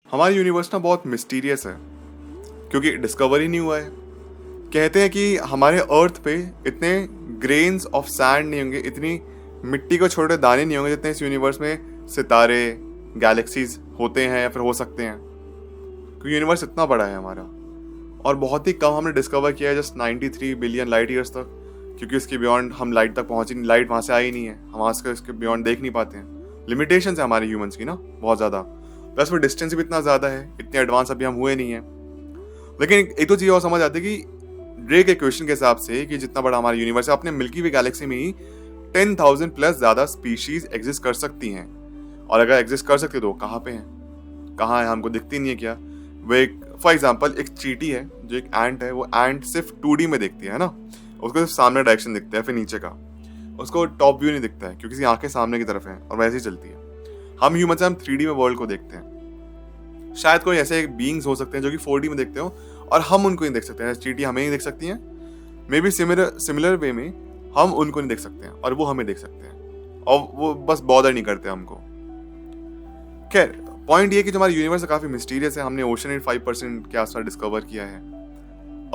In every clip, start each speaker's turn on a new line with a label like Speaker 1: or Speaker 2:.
Speaker 1: हमारा यूनिवर्स ना बहुत मिस्टीरियस है क्योंकि डिस्कवर ही नहीं हुआ है। कहते हैं कि हमारे अर्थ पे इतने ग्रेन्स ऑफ सैंड नहीं होंगे, इतनी मिट्टी को छोटे दाने नहीं होंगे जितने इस यूनिवर्स में सितारे गैलेक्सीज होते हैं या फिर हो सकते हैं, क्योंकि यूनिवर्स इतना बड़ा है हमारा। और बहुत ही कम हमने डिस्कवर किया है, जस्ट 93 बिलियन लाइट ईयर्स तक, क्योंकि उसके बियॉन्ड हम लाइट तक पहुंची नहीं, लाइट वहाँ से आई नहीं है, हम वहाँ से उसके बियॉन्ड देख नहीं पाते हैं। लिमिटेशंस है हमारे ह्यूमंस की ना बहुत ज़्यादा, प्लस वो डिस्टेंस भी इतना ज़्यादा है, इतने एडवांस अभी हम हुए नहीं हैं। लेकिन एक तो चीज़ और समझ आती है कि ड्रेक इक्वेशन के हिसाब से कि जितना बड़ा हमारा यूनिवर्स है, अपने मिल्की वे गैलेक्सी में ही 10,000 प्लस ज़्यादा स्पीशीज एग्जिस्ट कर सकती हैं। और अगर एग्जिस्ट कर सकती है तो कहाँ पे हैं, कहाँ है, हमको दिखती नहीं है क्या? वो एक फॉर एग्जाम्पल एक चींटी है जो एक एंट है, वो एंट सिर्फ 2D में देखती है ना, उसको सिर्फ सामने डायरेक्शन दिखता है, फिर नीचे का, उसको टॉप व्यू नहीं दिखता है क्योंकि उसकी आंखें सामने की तरफ हैं और वैसे ही चलती है। हम ह्यूमन से हम 3D में वर्ल्ड को देखते हैं। शायद कोई ऐसे बीइंग्स हो सकते हैं जो कि 4D में देखते हो और हम उनको नहीं देख सकते हैं। चींटी हमें नहीं देख सकती हैं, मे बी सिमिलर वे में हम उनको नहीं देख सकते हैं और वो हमें देख सकते हैं, और वो बस बॉदर नहीं करते हमको। खैर, पॉइंट ये कि जो हमारा यूनिवर्स काफ़ी मिस्टीरियस है। हमने ओशन 5% के आसपास डिस्कवर किया है।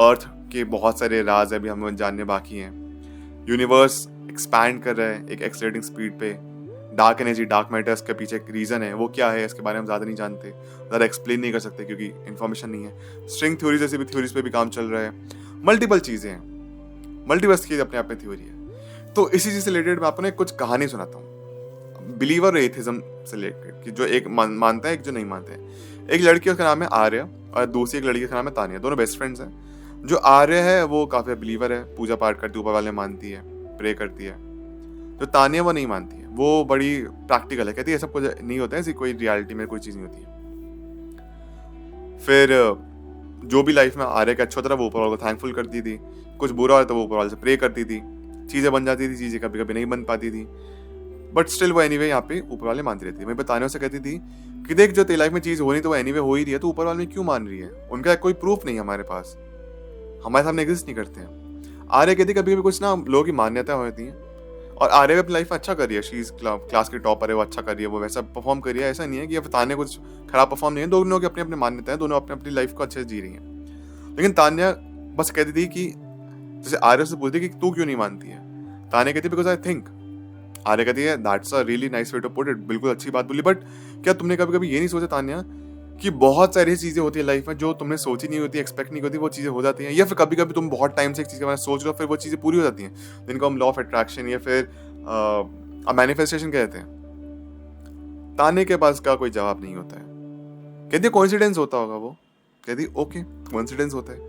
Speaker 1: अर्थ के बहुत सारे राज अभी हमें जानने बाकी हैं। यूनिवर्स एक्सपैंड कर रहा है एक एक्सेलरेटिंग स्पीड पे। डार्क एनर्जी, डार्क मैटर्स के पीछे एक रीज़न है, वो क्या है इसके बारे में हम ज़्यादा नहीं जानते, ज़्यादा एक्सप्लेन नहीं कर सकते क्योंकि इन्फॉर्मेशन नहीं है। स्ट्रिंग थ्योरी जैसी भी थ्योरीज पे भी काम चल रहा है। मल्टीपल चीज़ें हैं, मल्टीवर्स की अपने आप में थ्योरी है। तो इसी चीज़ से रिलेटेड मैं आपको एक कुछ कहानी सुनाता हूँ, बिलीवर एथिज्म से रिलेटेड, कि जो एक मानता है एक जो नहीं मानता है। एक लड़की, उसका नाम है आर्य, और दूसरी एक लड़की का नाम है तानिया। दोनों बेस्ट फ्रेंड्स हैं। जो आर्य है वो काफ़ी बिलीवर है, पूजा पाठ करती है, ऊपर वाले मानती है, प्रे करती है। जो तानिया वो नहीं मानती है, वो बड़ी प्रैक्टिकल है, कहती है सब कुछ नहीं होता है, ऐसी कोई रियलिटी में कोई चीज़ नहीं होती है। फिर जो भी लाइफ में आर्य का अच्छा होता था वो ऊपर वाले को थैंकफुल करती थी, कुछ बुरा होता वो ऊपर वाले से प्रे करती थी, चीज़ें बन जाती थी, चीज़ें कभी कभी नहीं बन पाती थी, बट स्टिल वो एनीवे यहाँ पे ऊपर वाले मानती रहती है। मैं बताने से कहती थी कि देख, जो तेरी लाइफ में चीज़ हो रही तो वो एनीवे हो ही रही है, तो ऊपर वाले में क्यों मान रही है? उनका कोई प्रूफ नहीं है हमारे पास, हमारे सामने एग्जिस्ट नहीं करते हैं। आर्य कहती कभी कभी कुछ ना लोगों की मान्यता होती है, और आर्य भी अपनी लाइफ में अच्छा कर रही है, शी इज क्लास की टॉपर है, वो अच्छा कर रही है, वो वैसा परफॉर्म कर रही है। ऐसा नहीं है कि तान्या कुछ खराब परफॉर्म नहीं है, दोनों की अपनी अपनी मान्यता है, दोनों अपनी अपनी लाइफ को अच्छे से जी रही हैं। लेकिन तान्या बस कहती थी कि जैसे आर्य से पूछती कि तू क्यों नहीं मानती है, तान्या कहती बिकॉज आई थिंक। आर्य कहती है that's a really nice way to put it, बिल्कुल अच्छी बात बोली, बट क्या तुमने कभी कभी ये नहीं सोचा तान्या कि बहुत सारी चीज़ें होती है लाइफ में जो तुमने सोची नहीं होती, एक्सपेक्ट नहीं होती, वो चीज़ें हो जाती हैं, या फिर कभी कभी तुम बहुत टाइम से एक चीज़ के बारे में सोच रहे हो, फिर वो चीज़ें पूरी हो जाती हैं, जिनको हम लॉ ऑफ अट्रैक्शन या फिर मैनिफेस्टेशन कहते हैं। ताने के पास का कोई जवाब नहीं होता है। कहती है कोइंसिडेंस होता होगा, वो कहती ओके कोइंसिडेंस होता है।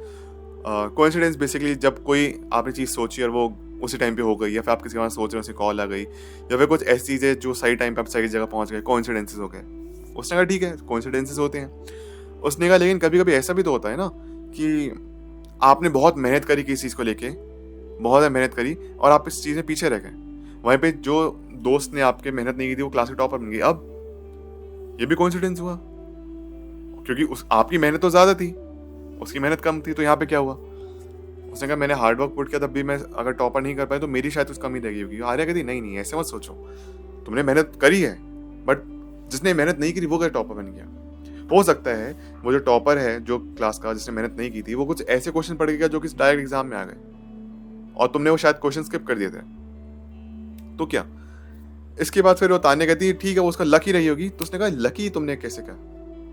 Speaker 1: कोइंसिडेंस बेसिकली जब कोई आपने चीज़ सोची और वो उसी टाइम पे हो गई, या फिर आप किसी के बारे में सोच रहे हो, उसे कॉल आ गई, या फिर कुछ ऐसी चीज़ें जो सही टाइम पे आप सही जगह पहुंच गए, कोइंसिडेंसेस हो गए। उसने कहा ठीक है कोइंसिडेंसेस होते हैं। उसने कहा लेकिन कभी कभी ऐसा भी तो होता है ना कि आपने बहुत मेहनत करी किसी चीज़ को लेके, बहुत मेहनत करी और आप इस चीज़ में पीछे रह गए, वहीं पे जो दोस्त ने आपके मेहनत नहीं की थी वो क्लास के टॉपर बन गई। अब ये भी कोइंसिडेंस हुआ क्योंकि आपकी मेहनत तो ज़्यादा थी, उसकी मेहनत कम थी, तो यहाँ पे क्या हुआ? उसने कहा मैंने हार्ड वर्क पुट किया, तब भी मैं अगर टॉपर नहीं कर पाया तो मेरी शायद कुछ कमी रह गई होगी। आर्या कहती नहीं नहीं ऐसे मत सोचो, तुमने मेहनत करी है, बट जिसने मेहनत नहीं करी वो क्या टॉपर बन गया? हो सकता है वो जो टॉपर है जो क्लास का, जिसने मेहनत नहीं की थी, वो कुछ ऐसे क्वेश्चन पढ़ गया जो कि डायरेक्ट एग्जाम में आ गए और तुमने वो शायद क्वेश्चन स्किप कर दिए थे, तो क्या? इसके बाद फिर वो तान्या कहती है ठीक है वो उसका लक ही रही होगी। तो उसने कहा लकी तुमने कैसे कहा?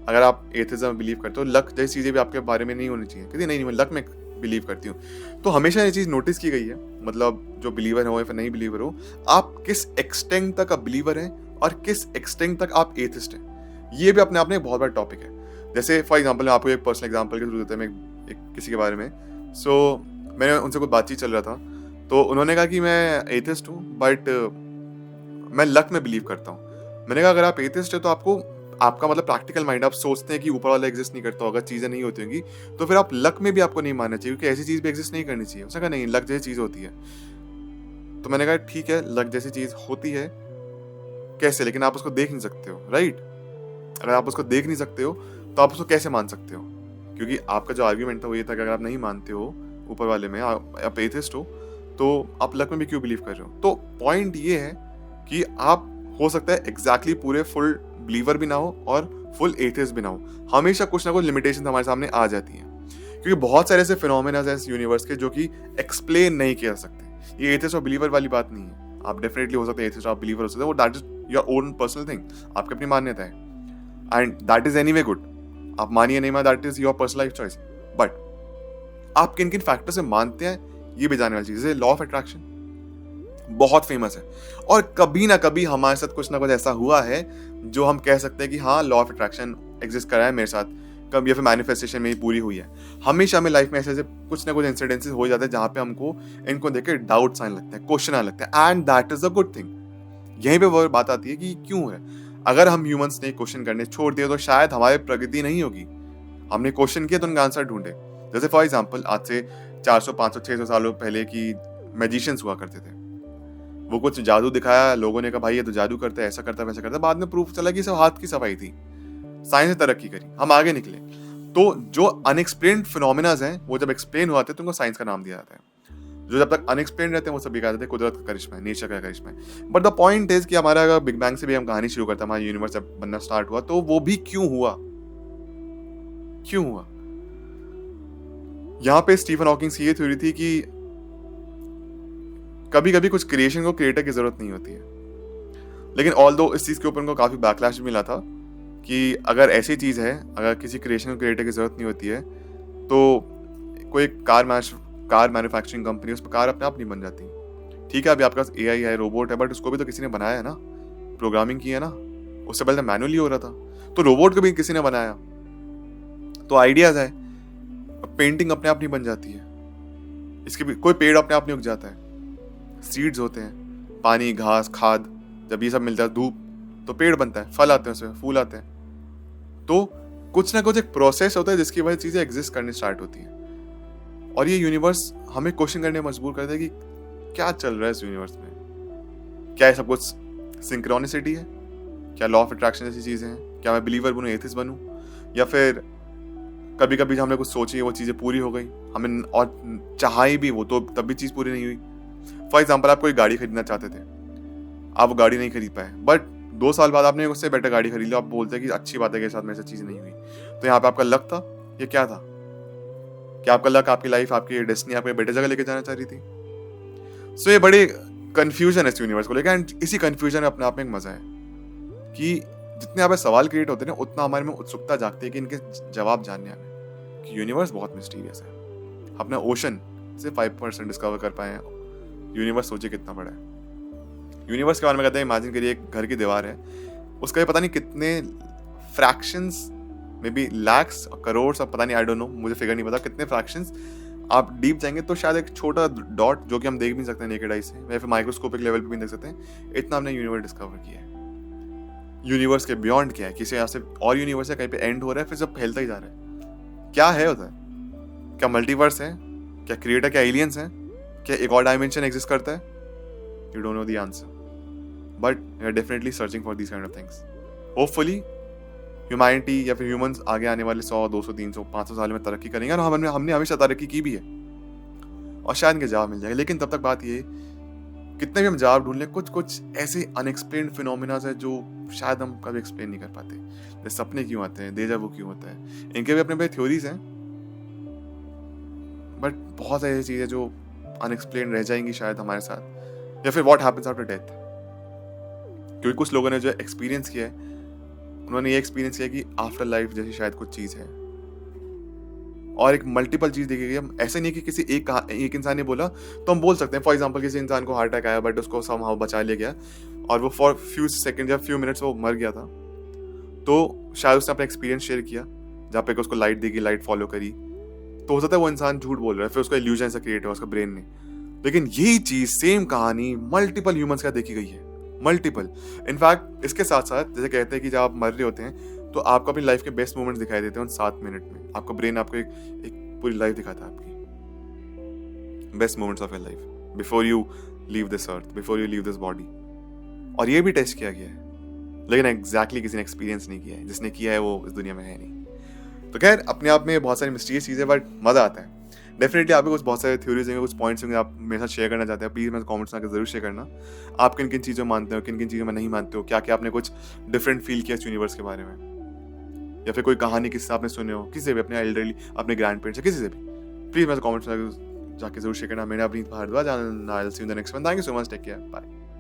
Speaker 1: अगर आप एथिज्म में बिलीव करते हो, लक जैसी चीज़ें भी आपके बारे में नहीं होनी चाहिए। कहती नहीं मैं लक में बिलीव करती हूँ। तो हमेशा ये चीज़ नोटिस की गई है, मतलब जो बिलीवर हो या फिर नहीं बिलीवर हो, आप किस एक्सटेंट तक आप बिलीवर हैं और किस एक्सटेंट तक आप एथिस्ट हैं, ये भी अपने आप में एक बहुत बड़ा टॉपिक है। जैसे फॉर एग्जाम्पल मैं आपको एक पर्सनल एग्जाम्पल के थ्रू देता हूँ, एक किसी के बारे में। मैंने उनसे कुछ बातचीत चल रहा था, तो उन्होंने कहा कि मैं एथिस्ट हूँ बट मैं लक में बिलीव करता हूँ। मैंने कहा अगर आप एथिस्ट है तो आपका मतलब प्रैक्टिकल माइंड, आप सोचते हैं कि ऊपर वाला एग्जिस्ट नहीं करता होगा, चीज़ें नहीं होती होंगी, तो फिर आप लक में भी आपको नहीं मानना चाहिए क्योंकि ऐसी चीज़ भी एग्जिस्ट नहीं करनी चाहिए। उसने कहा नहीं लक जैसी चीज़ होती है। तो मैंने कहा ठीक है लक जैसी चीज़ होती है कैसे, लेकिन आप उसको देख नहीं सकते हो, राइट? अगर आप उसको देख नहीं सकते हो तो आप उसको कैसे मान सकते हो? क्योंकि आपका जो आर्ग्यूमेंट था वो ये था कि अगर आप नहीं मानते हो ऊपर वाले में, आप एथिस्ट हो, तो आप लक में भी क्यों बिलीव कर रहे हो? तो पॉइंट ये है कि आप हो सकता है एग्जैक्टली पूरे फुल बिलीवर भी ना हो और फुल एथियस्ट भी ना हो, हमेशा कुछ ना कुछ लिमिटेशन हमारे सामने आ जाती है, क्योंकि बहुत सारे ऐसे फिनोमेना है इस यूनिवर्स के जो कि एक्सप्लेन नहीं किया जा सकते। ये एथियस्ट और बिलीवर वाली बात नहीं है, आप डेफिनेटली हो सकते हैं एथियस्ट, आप बिलीवर हो सकते हैं, वो that is your own personal thing, आपकी अपनी मान्यता है, and that is anyway good. आप मानिए नहीं मानिए, that is your personal life choice, but आप किन किन फैक्टर से मानते हैं ये भी जानने वाली चीज है। लॉ ऑफ अट्रैक्शन बहुत फेमस है, और कभी ना कभी हमारे साथ कुछ ना कुछ ऐसा हुआ है जो हम कह सकते हैं कि हाँ, लॉ ऑफ अट्रैक्शन एग्जिस्ट करा है मेरे साथ कभी, या फिर मैनिफेस्टेशन में ही पूरी हुई है। हमेशा हमें लाइफ में ऐसे कुछ ना कुछ इंसिडेंसेस हो जाते हैं जहां पे हमको इनको देख के डाउट्स आने लगते हैं, क्वेश्चन आने लगते हैं, and that is a good thing. यहीं पे वो बात आती है कि क्यों है। अगर हम ह्यूमंस ने क्वेश्चन करने छोड़ दिए तो शायद हमारी प्रगति नहीं होगी। हमने क्वेश्चन किया तो उनका आंसर ढूंढे। जैसे फॉर एग्जाम्पल, आज से 400, 500, 600 सालों पहले की मैजिशियंस हुआ करते थे, वो कुछ जादू दिखाया, लोगों ने कहा भाई ये तो जादू करता है, ऐसा करता है, वैसा करता है, बाद में प्रूफ चला कि सब हाथ की सफाई थी। साइंस ने तरक्की करी, हम आगे निकले। तो जो अनएक्सप्लेन्ड फिनोमिनाज हैं वो जब एक्सप्लेन हुआ तो उनको साइंस का नाम दिया जाता है। जो जब तक अनएक्सप्लेन रहते हैं वो सभी कहा जाते हैं कुदरत का करिश्मा है, नेचर का करिश्मा है। बट द पॉइंट इज कि हमारा अगर बिग बैंग से भी हम कहानी शुरू करते हैं, हमारा यूनिवर्स जब बनना स्टार्ट हुआ तो वो भी क्यों हुआ, क्यों हुआ। यहाँ पे स्टीफन हॉकिंग की ये थ्योरी थी कि कभी कभी कुछ क्रिएशन को क्रिएटर की जरूरत नहीं होती है, लेकिन ऑल्दो इस चीज के ऊपर उनको काफी बैकलैश भी मिला था कि अगर ऐसी चीज है, अगर किसी क्रिएशन को क्रिएटर की जरूरत नहीं होती है तो कोई कार मैन्युफैक्चरिंग कंपनी उस पर कार अपने आप नहीं बन जाती। ठीक है, अभी आपके पास एआई है, रोबोट है, बट उसको भी तो किसी ने बनाया है ना, प्रोग्रामिंग की है ना, उससे पहले मैनुअली हो रहा था, तो रोबोट को भी किसी ने बनाया। तो आइडियाज है, पेंटिंग अपने आप नहीं बन जाती है, इसके भी कोई पेड़ अपने आप नहीं उग जाता है, सीड्स होते हैं, पानी, घास, खाद, जब ये सब मिलता है, धूप, तो पेड़ बनता है, फल आते हैं उसमें, फूल आते हैं। तो कुछ ना कुछ एक प्रोसेस होता है जिसकी वजह से चीजें एग्जिस्ट करनी स्टार्ट होती हैं। और ये यूनिवर्स हमें क्वेश्चन करने में मजबूर करता है कि क्या चल रहा है इस यूनिवर्स में। क्या ये सब कुछ सिंक्रोनिसिटी है, क्या लॉ ऑफ अट्रैक्शन जैसी चीजें हैं, क्या मैं बिलीवर बनूं, एथिस्ट बनूं, या फिर कभी कभी हमने कुछ सोची वो चीजें पूरी हो गई, हमें और चाही भी वो तो तब भी चीज पूरी नहीं हुई। फॉर एग्जाम्पल, आप कोई गाड़ी खरीदना चाहते थे, आप वो गाड़ी नहीं खरीद पाए, बट 2 साल बाद आपने उससे बेटर गाड़ी खरीद ली, आप बोलते हैं कि अच्छी बात है कि साथ मेरे साथ चीज नहीं हुई। तो यहाँ पे आपका लक था, ये क्या था? क्या आपका लक, आपकी लाइफ, आपकी डेस्टिनी आपको बेटर जगह लेके जाना चाह रही थी? सो ये बड़ी कंफ्यूजन है इस यूनिवर्स को लेकर, एंड इसी कंफ्यूजन में अपने आप में एक मजा है कि जितने यहाँ पे सवाल क्रिएट होते हैं ना, उतना हमारे में उत्सुकता जागती है कि इनके जवाब जानने में, कि यूनिवर्स बहुत मिस्टीरियस है। अपना ओशन से 5% डिस्कवर कर पाए हैं, यूनिवर्स सोचिए कितना बड़ा है। यूनिवर्स के बारे में कहते हैं, इमेजिन करिए एक घर की दीवार है, उसका ये पता नहीं कितने फ्रैक्शंस, मे बी लैक्स और करोड़, अब पता नहीं, आई डोंट नो, मुझे फिगर नहीं पता कितने फ्रैक्शंस, आप डीप जाएंगे तो शायद एक छोटा डॉट जो कि हम देख भी सकते हैं नेकेड आई से, या फिर माइक्रोस्कोपिक लेवल पे भी देख सकते हैं, इतना हमने यूनिवर्स डिस्कवर किया है। यूनिवर्स के बियॉन्ड क्या है, किसी यहाँ से और यूनिवर्स है, कहीं पे एंड हो रहा है, फिर सब फैलता ही जा रहा है, क्या है उधर? क्या मल्टीवर्स है? क्या क्रिएटर, क्या एलियंस हैं? क्या एक और डायमेंशन एग्जिस्ट करता है? You don't know the answer, but we are definitely searching for these kind of things. Hopefully humanity या फिर ह्यूमंस आगे आने वाले 100, 200, 300, 500 साल में तरक्की करेंगे, और हमने हमेशा तरक्की की भी है, और शायद इनके जवाब मिल जाएगा। लेकिन तब तक बात ये, कितने भी हम जवाब ढूंढ लें, कुछ कुछ ऐसे अनएक्सप्लेन्ड फिनोमिनाज है जो शायद हम कभी एक्सप्लेन नहीं कर पाते। जैसे सपने क्यों आते हैं, डेजा वू क्यों होता है, इनके भी अपने अपने थ्योरीज हैं, बट बहुत सारी ऐसी चीजें जो अनएक्सप्लेन रह जाएंगी शायद हमारे साथ, या फिर व्हाट हैपेंस आफ्टर डेथ। क्योंकि कुछ लोगों ने जो एक्सपीरियंस किया है, उन्होंने ये एक्सपीरियंस किया कि आफ्टर लाइफ जैसी शायद कुछ चीज है, और एक मल्टीपल चीज देखी गई। हम ऐसे नहीं कि किसी एक इंसान ने बोला तो हम बोल सकते हैं। फॉर एग्जांपल, किसी इंसान को हार्ट अटैक आया, बट उसको समहाउ बचा लिया गया, और वो फॉर फ्यू सेकंड या फ्यू मिनट्स वो मर गया था, तो शायद उसने अपना एक्सपीरियंस शेयर किया, जहाँ पे उसको लाइट दी गई, लाइट फॉलो करी, तो हो सकता है वो इंसान झूठ बोल रहा है, फिर उसका इल्यूजन से क्रिएट हुआ उसका ब्रेन ने। लेकिन यही चीज, सेम कहानी मल्टीपल ह्यूमंस का देखी गई है, मल्टीपल। इनफैक्ट इसके साथ साथ जैसे कहते हैं कि जब आप मर रहे होते हैं तो आपको अपनी लाइफ के बेस्ट मोमेंट्स दिखाई देते हैं उन 7 मिनट में। आपका ब्रेन आपको एक पूरी लाइफ दिखाता है, आपकी best moments of your life before you leave this earth, before you leave this body. और ये भी टेस्ट किया गया है, लेकिन एग्जैक्टली किसी ने एक्सपीरियंस नहीं किया है। जिसने किया है वो इस दुनिया में है नहीं। तो खैर, अपने आप में बहुत सारी मिस्टीरियस चीजें, बट मजा आता है। डेफिनेटली आपके कुछ बहुत सारे थ्योरीज होंगे, कुछ पॉइंट्स होंगे आप मेरे साथ शेयर करना चाहते हैं, प्लीज़ मेरे कमेंट्स में आकर ज़रूर शेयर करना। आप किन-किन चीज़ों में मानते हो, किन-किन चीज़ों में नहीं मानते हो? क्या-क्या आपने कुछ डिफरेंट फ़ील किया इस यूनिवर्स के बारे में? या फिर कोई कहानी किस्सा आपने सुने हो, किसी से भी अपने एल्डरली, अपने ग्रैंड-पेरेंट्स या किसी से भी? प्लीज़ मेरे कमेंट्स में जाके ज़रूर शेयर करना। मेरा Avneet Bhardwaj and I will see you in the next one. Thank you so much, take care, bye.